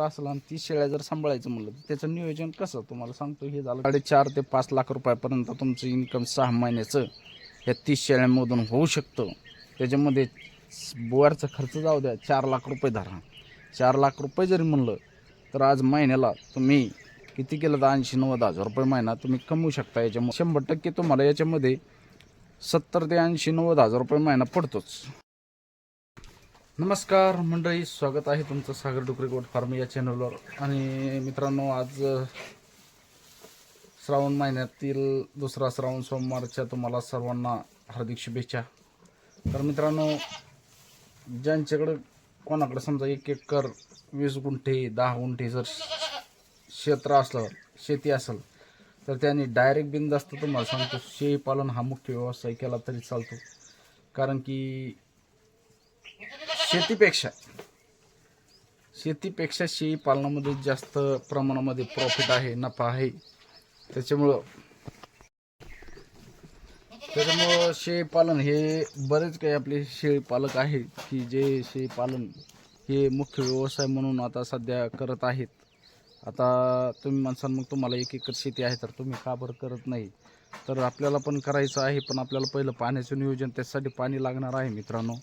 असला आणि 30 शेळ्या जर सांभाळायचं म्हणलं तर त्याचं नियोजन कसं तुम्हाला सांगतो. हे झालं 4.5 ते 5 लाख रुपयापर्यंत तुमचं इन्कम 6 महिन्याचं या 30 शेळ्यांमधून होऊ शकतं. त्याच्यामध्ये बोरचा खर्च जाऊ द्या, 4 लाख रुपये धरा. 4 लाख रुपये जरी म्हणलं तर आज महिन्याला तुम्ही किती केलं तर 80-90 हजार रुपये महिना तुम्ही कमवू शकता. याच्यामध्ये 100% तुम्हाला याच्यामध्ये 70 ते 80-90 हजार रुपये महिना पडतोच. नमस्कार मंडळी, स्वागत आहे तुमचं सागर डुकरे गोट फार्म या चॅनलवर. आणि मित्रांनो, आज श्रावण महिन्यातील दुसरा श्रावण सोमवारच्या तुम्हाला सर्वांना हार्दिक शुभेच्छा. तर मित्रांनो, ज्यांच्याकडे कोणाकडे समजा 1 एकर 20 गुंठे 10 गुंठे जर क्षेत्र असलं, शेती असेल, तर त्यांनी डायरेक्ट बिनधास्त तुम्हाला सांगतो शेळी पालन हा मुख्य व्यवसाय केला तरी चालतो. कारण की शेतीपेक्षा शेळी पालनामध्ये जास्त प्रमाणामध्ये प्रॉफिट आहे, नफा आहे. त्याच्यामुळं शेळी पालन हे बरेच काही आपले शेळी पालक आहेत की जे शेळी पालन हे मुख्य व्यवसाय म्हणून आता सध्या करत आहेत. आता तुम्ही म्हणसाल मग तुम्हाला 1 एकर शेती आहे तर तुम्ही का बरं करत नाही? तर आपल्याला पण करायचं आहे, पण आपल्याला पहिलं पाण्याचं नियोजन, त्यासाठी पाणी लागणार आहे मित्रांनो.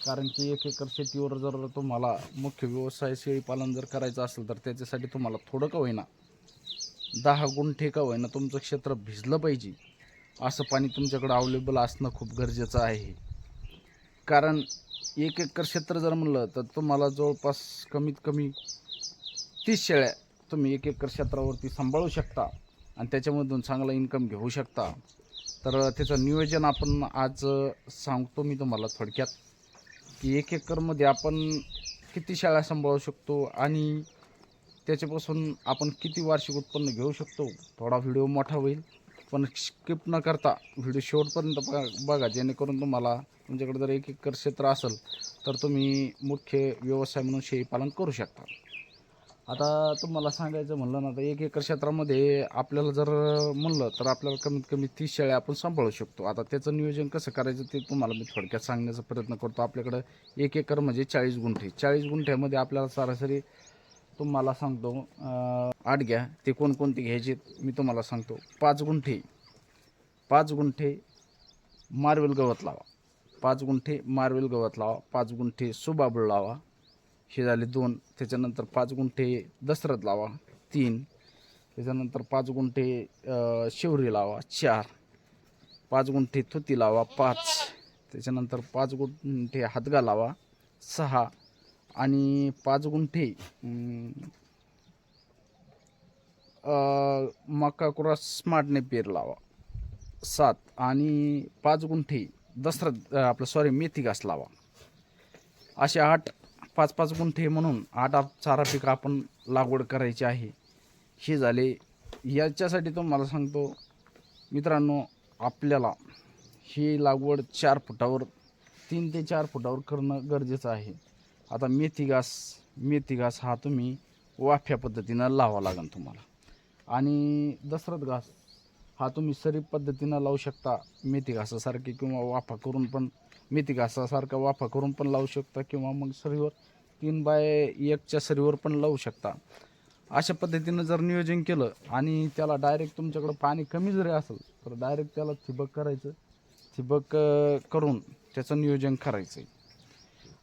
कारण की 1 एकर शेतीवर जर तुम्हाला मुख्य व्यवसाय शेळी पालन जर करायचं असेल तर त्याच्यासाठी तुम्हाला थोडं का होईना 10 गुंठे का होईना तुमचं क्षेत्र भिजलं पाहिजे असं पाणी तुमच्याकडे अवेलेबल असणं खूप गरजेचं आहे. कारण 1 एकर क्षेत्र जर म्हणलं तर तुम्हाला जवळपास कमीत कमी 30 शेळ्या तुम्ही 1 एकर क्षेत्रावरती सांभाळू शकता आणि त्याच्यामधून चांगला इन्कम घेऊ शकता. तर त्याचं नियोजन आपण आज सांगतो मी तुम्हाला थोडक्यात, की 1 एकरमध्ये आपण किती शेळ्या सांभाळू शकतो आणि त्याच्यापासून आपण किती वार्षिक उत्पन्न घेऊ शकतो. थोडा व्हिडिओ मोठा होईल, पण स्किप न करता व्हिडिओ शेवटपर्यंत बघा, जेणेकरून तुम्हाला तुमच्याकडे जर 1 एकर क्षेत्र असेल तर तुम्ही मुख्य व्यवसाय म्हणून शेळीपालन करू शकता. आता तुम्हाला सांगायचं म्हणलं ना तर 1 एकर क्षेत्रामध्ये आपल्याला जर म्हणलं तर आपल्याला कमीत कमी 30 शेळ्या आपण सांभाळू शकतो. आता त्याचं नियोजन कसं करायचं ते तुम्हाला मी थोडक्यात सांगण्याचा प्रयत्न करतो. आपल्याकडं 1 एकर म्हणजे 40 गुंठे. 40 गुंठ्यामध्ये आपल्याला सरासरी तुम्हाला सांगतो 8 घ्या. ते कोणकोणते घ्यायचे मी तुम्हाला सांगतो. 5 गुंठे मार्वेल गवत लावा. 5 गुंठे मार्वेल गवत लावा. 5 गुंठे सुबाबूळ लावा. हे झाले 2. त्याच्यानंतर 5 गुंठे दशरथ लावा. 3. त्याच्यानंतर 5 गुंठे शेवरी लावा. 4. 5 गुंठे तुती लावा. 5. त्याच्यानंतर 5 गुंठे हातगा लावा. 6. आणि 5 गुंठे मका क्रॉस स्मार्ट नेपियर लावा. 7. आणि 5 गुंठे दशरथ मेथी घास लावा. असे 8 5-5 गुंठे म्हणून 8 चारा पिकं आपण लागवड करायची आहे. हे झाले. याच्यासाठी तुम्हाला सांगतो मित्रांनो, आपल्याला ही लागवड 4 फुटावर 3 ते 4 फुटावर करणं गरजेचं आहे. आता मेथी घास हा तुम्ही वाफ्या पद्धतीनं लावा लागेल तुम्हाला. आणि दशरथ घास हा तुम्ही सरीप पद्धतीनं लावू शकता मेथी घासासारखी, किंवा वाफा करून पण मेथी घासासारखा वाफा करून पण लावू शकता, किंवा मग सरीवर 3x1 सरीवर पण लावू शकता. अशा पद्धतीनं जर नियोजन केलं आणि त्याला डायरेक्ट तुमच्याकडं पाणी कमी जरी असेल तर डायरेक्ट त्याला ठिबक करायचं. ठिबक करून त्याचं नियोजन करायचं.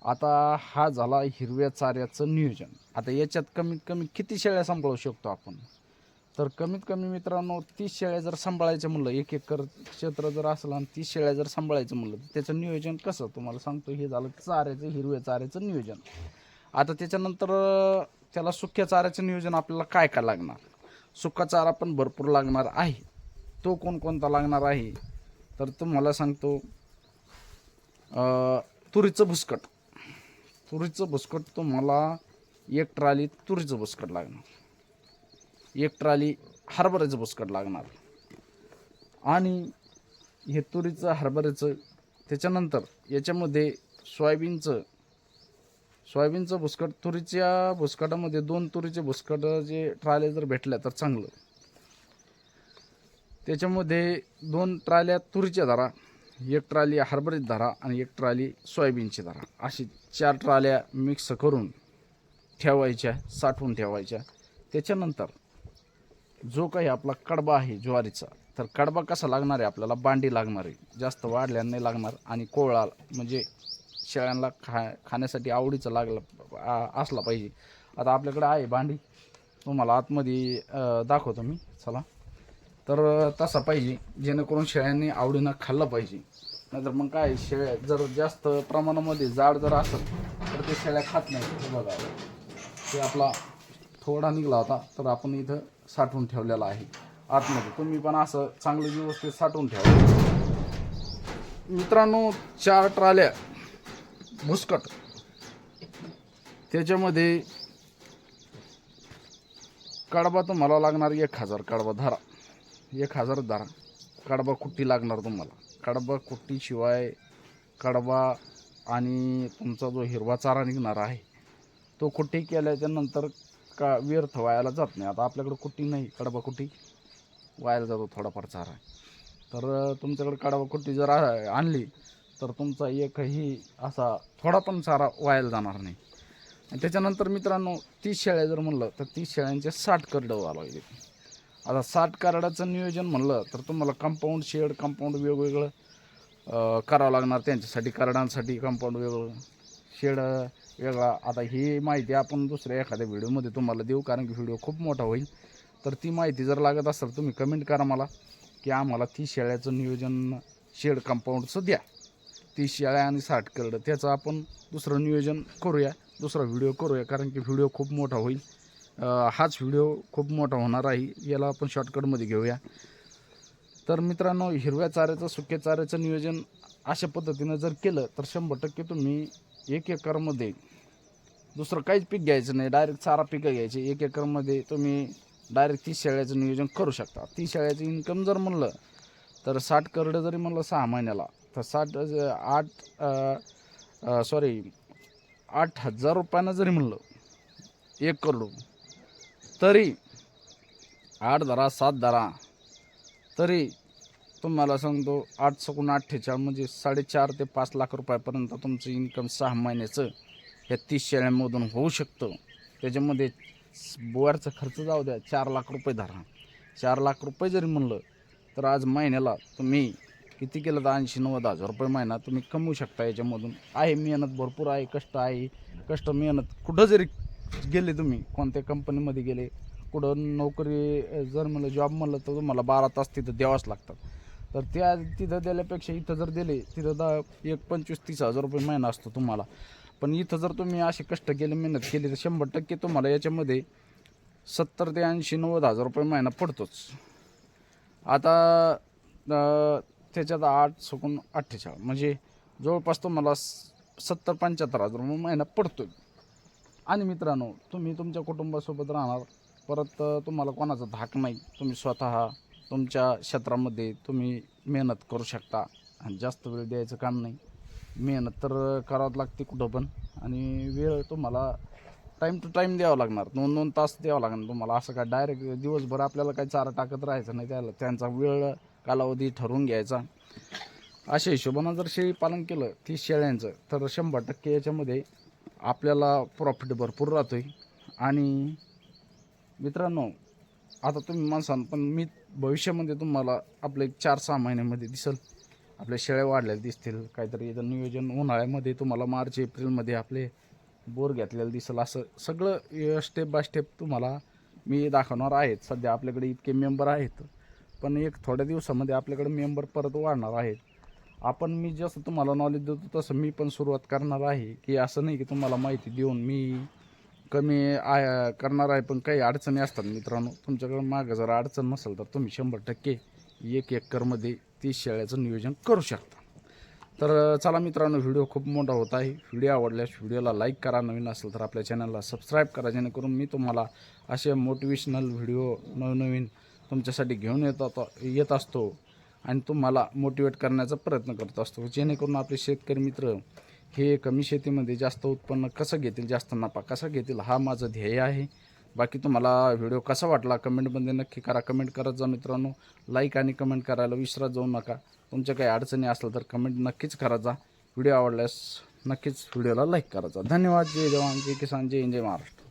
आता हा झाला हिरव्या चाऱ्याचं नियोजन. आता याच्यात कमीत कमी किती शेळ्या सांभाळू शकतो आपण? तर कमीत कमी मित्रांनो 30 शेळ्या जर सांभाळायचं म्हणलं, 1 एकर क्षेत्र जर असलं आणि 30 शेळ्या जर सांभाळायचं म्हणलं तर त्याचं नियोजन कसं तुम्हाला सांगतो. हे झालं हिरव्या चाऱ्याचं नियोजन. आता त्याच्यानंतर त्याला सुक्या चाऱ्याचं नियोजन आपल्याला काय काय लागणार. सुका चारा पण भरपूर लागणार आहे. तो कोणकोणता लागणार आहे तर तुम्हाला सांगतो. तुरीचं भुसकट तुम्हाला 1 ट्रॉली तुरीचं भुसकट लागणार. 1 ट्रॉली हरभऱ्याचं भुसकट लागणार. आणि हे तुरीचं हरभऱ्याचं. त्याच्यानंतर याच्यामध्ये सोयाबीनचं भुसकट. तुरीच्या भुसकटामध्ये 2 तुरीचे भुसकट जे ट्रॉल्या जर भेटल्या तर चांगलं. त्याच्यामध्ये 2 ट्रॉल्या तुरीच्या धरा, 1 ट्रॉली हरभऱ्याची धरा आणि 1 ट्रॉली सोयाबीनची धरा. अशी 4 ट्रॉल्या मिक्स करून ठेवायच्या, साठवून ठेवायच्या. त्याच्यानंतर जो काही आपला कडबा आहे ज्वारीचा, तर कडबा कसा लागणार आहे आपल्याला, बांडी लागणार आहे, जास्त वाढल्याने नाही लागणार. आणि कोवळा म्हणजे शेळ्यांना खाण्यासाठी आवडीचं असला पाहिजे. आता आपल्याकडे आहे बांडी, तुम्हाला आतमध्ये दाखवतो मी, चला. तर तसा पाहिजे जेणेकरून शेळ्यांनी आवडीनं खाल्लं पाहिजे. नाहीतर मग काय, शेळ्या जर जास्त प्रमाणामध्ये जाड जर असेल तर ते शेळ्या खात नाही. हे बघा, ते आपला थोडा निघाला होता, तर आपण इथं साठवून ठेवलेला आहे आतमध्ये. तुम्ही पण असं चांगलं व्यवस्थित साठवून ठेवा. मित्रांनो, 4 ट्राल्या भुसकट, त्याच्यामध्ये कडबा तुम्हाला लागणार 1000 कडबा धरा, 1000 धरा. कडबा कुट्टी लागणार तुम्हाला. कडबा कुट्टीशिवाय कडबा आणि तुमचा जो हिरवा चारा निघणार आहे तो कुट्टी केल्याच्या नंतर का व्यर्थ वायाला जात नाही. आता आपल्याकडे कुट्टी नाही, कडबा कुट्टी वायाला जातो थोडाफार चारा. तर तुमच्याकडे कडबा कुट्टी जर आणली तर तुमचा एकही असा थोडा पण चारा वायाला जाणार नाही. आणि त्याच्यानंतर मित्रांनो, 30 शेळ्या जर म्हणलं तर 30 शेळ्यांचे 60 करडं व्हावं लागेल. आता 60 करडाचं नियोजन म्हणलं तर तुम्हाला कंपाऊंड शेड, कंपाऊंड वेगवेगळं करावं लागणार. त्यांच्यासाठी करडांसाठी कंपाऊंड वेगळं, शेड वेगळा. आता ही माहिती आपण दुसऱ्या एखाद्या व्हिडिओमध्ये तुम्हाला देऊ, कारण की व्हिडिओ खूप मोठा होईल. तर ती माहिती जर लागत असेल तुम्ही कमेंट करा मला, की आम्हाला 30 शेळ्याचं नियोजन शेड कंपाऊंडचं द्या. 30 शेळ्या आणि 60 करडं, त्याचं आपण दुसरं नियोजन करूया, दुसरा व्हिडिओ करूया, कारण की व्हिडिओ खूप मोठा होईल. हाच व्हिडिओ खूप मोठा होणार आहे, याला आपण शॉर्टकटमध्ये घेऊया. तर मित्रांनो, हिरव्या चाऱ्याचं, सुक्या चाऱ्याचं नियोजन अशा पद्धतीनं जर केलं तर 100% तुम्ही 1 एकरमध्ये दुसरं काहीच पीक घ्यायचं नाही, डायरेक्ट चारा पिकं घ्यायचे. 1 एकरमध्ये तुम्ही डायरेक्ट 30 शेळ्याचं नियोजन करू शकता. 30 शेळ्याचं इन्कम जर म्हणलं तर 60 करडं जरी म्हणलं 6 महिन्याला, तर 8,000 रुपयानं जरी म्हणलं 1 करोड, तरी 8 धरा 7 धरा, तरी तुम्हाला सांगतो 8 सकून 48 म्हणजे 4.5 ते 5 लाख रुपयापर्यंत तुमचं इन्कम 6 महिन्याचं या 30 शेळ्यांमधून होऊ शकतं. त्याच्यामध्ये बोअरचा खर्च जाऊ द्या, 4 लाख रुपये धरा. 4 लाख रुपये जरी म्हणलं तर आज महिन्याला तुम्ही किती केलं तर 80-90 हजार रुपये महिना तुम्ही कमवू शकता याच्यामधून. आहे मेहनत भरपूर आहे, कष्ट आहे, कष्ट मेहनत. कुठं जरी गेले तुम्ही, कोणत्या कंपनीमध्ये गेले, कुठं नोकरी जर म्हणलं, जॉब म्हणलं, तर तुम्हाला 12 तास तिथं द्यावंच लागतात. तर त्या तिथं दिल्यापेक्षा इथं जर दिले, तिथं 25-30 हजार रुपये महिना असतो तुम्हाला. पण इथं जर तुम्ही असे कष्ट केले, मेहनत केली, तर 100% तुम्हाला याच्यामध्ये 70 ते 80-90 हजार रुपये महिना पडतोच. आता त्याच्यात 8 सकून 48 म्हणजे जवळपास तुम्हाला 70-75 हजार रुपये महिना पडतो. आणि मित्रांनो, तुम्ही तुमच्या कुटुंबासोबत राहणार, परत तुम्हाला कोणाचा धाक नाही. तुम्ही स्वतः तुमच्या क्षेत्रामध्ये तुम्ही मेहनत करू शकता आणि जास्त वेळ द्यायचं काम नाही. मेहनत तर करावं लागते कुठं पण, आणि वेळ तुम्हाला टाईम टू टाईम द्यावं लागणार, 2-2 तास द्यावं लागणार तुम्हाला. असं काय डायरेक्ट दिवसभर आपल्याला काही चारा टाकत राहायचं नाही, त्याला त्यांचा वेळ कालावधी ठरवून घ्यायचा. अशा हिशोबानं जर शेळी पालन केलं 30 शेळ्यांचं, तर 100% याच्यामध्ये आपल्याला प्रॉफिट भरपूर राहतोय. आणि मित्रांनो, आता तुम्ही माणसानं, पण मी भविष्यामध्ये तुम्हाला आपले 4-6 महिन्यामध्ये दिसेल, आपल्या शेळ्या वाढलेल्या दिसतील. काहीतरी इथं नियोजन उन्हाळ्यामध्ये तुम्हाला मार्च-एप्रिलमध्ये आपले बोर घेतलेलं दिसेल. असं सगळं स्टेप बाय स्टेप तुम्हाला मी दाखवणार आहेत. सध्या आपल्याकडे इतके मेंबर आहेत, पण एक थोड्या दिवसामध्ये आपल्याकडे मेंबर परत वाढणार आहेत. मी जसं तुम्हाला नॉलेज देतो तसं मी पण सुरुवात करणार आहे, की असं नाही की तुम्हाला माहिती देऊन मी कमी करणार आहे. पण काही अडचणी असतात मित्रांनो. तुमच्याकडे मागं जर अडचण नसेल तर तुम्ही 100% 1 एकरमध्ये 30 शेळ्याचं नियोजन करू शकता. तर चला मित्रांनो, व्हिडिओ खूप मोठा होत आहे. व्हिडिओ आवडल्यास व्हिडिओला लाईक करा, नवीन असेल तर आपल्या चॅनलला सबस्क्राईब करा, जेणेकरून मी तुम्हाला असे मोटिवेशनल व्हिडिओ नवनवीन तुमच्यासाठी घेऊन येत असतो आणि तुम्हाला मोटिवेट करण्याचा प्रयत्न करत असतो, जेणेकरून आपले शेतकरी मित्र हे कमी शेतीमध्ये जास्त उत्पन्न कसं घेतील, जास्त नफा कसा घेतील, हा माझं ध्येय आहे. बाकी तुम्हाला व्हिडिओ कसा वाटला कमेंटमध्ये नक्की करा. कमेंट करत जा मित्रांनो, लाईक आणि कमेंट करायला विसरत जाऊ नका. तुमच्या काही अडचणी असल्या तर कमेंट नक्कीच करत जा. व्हिडिओ आवडल्यास नक्कीच व्हिडिओला लाईक करायचा. धन्यवाद. जय जवान, जय किसान, जय हिंद, जय महाराष्ट्र.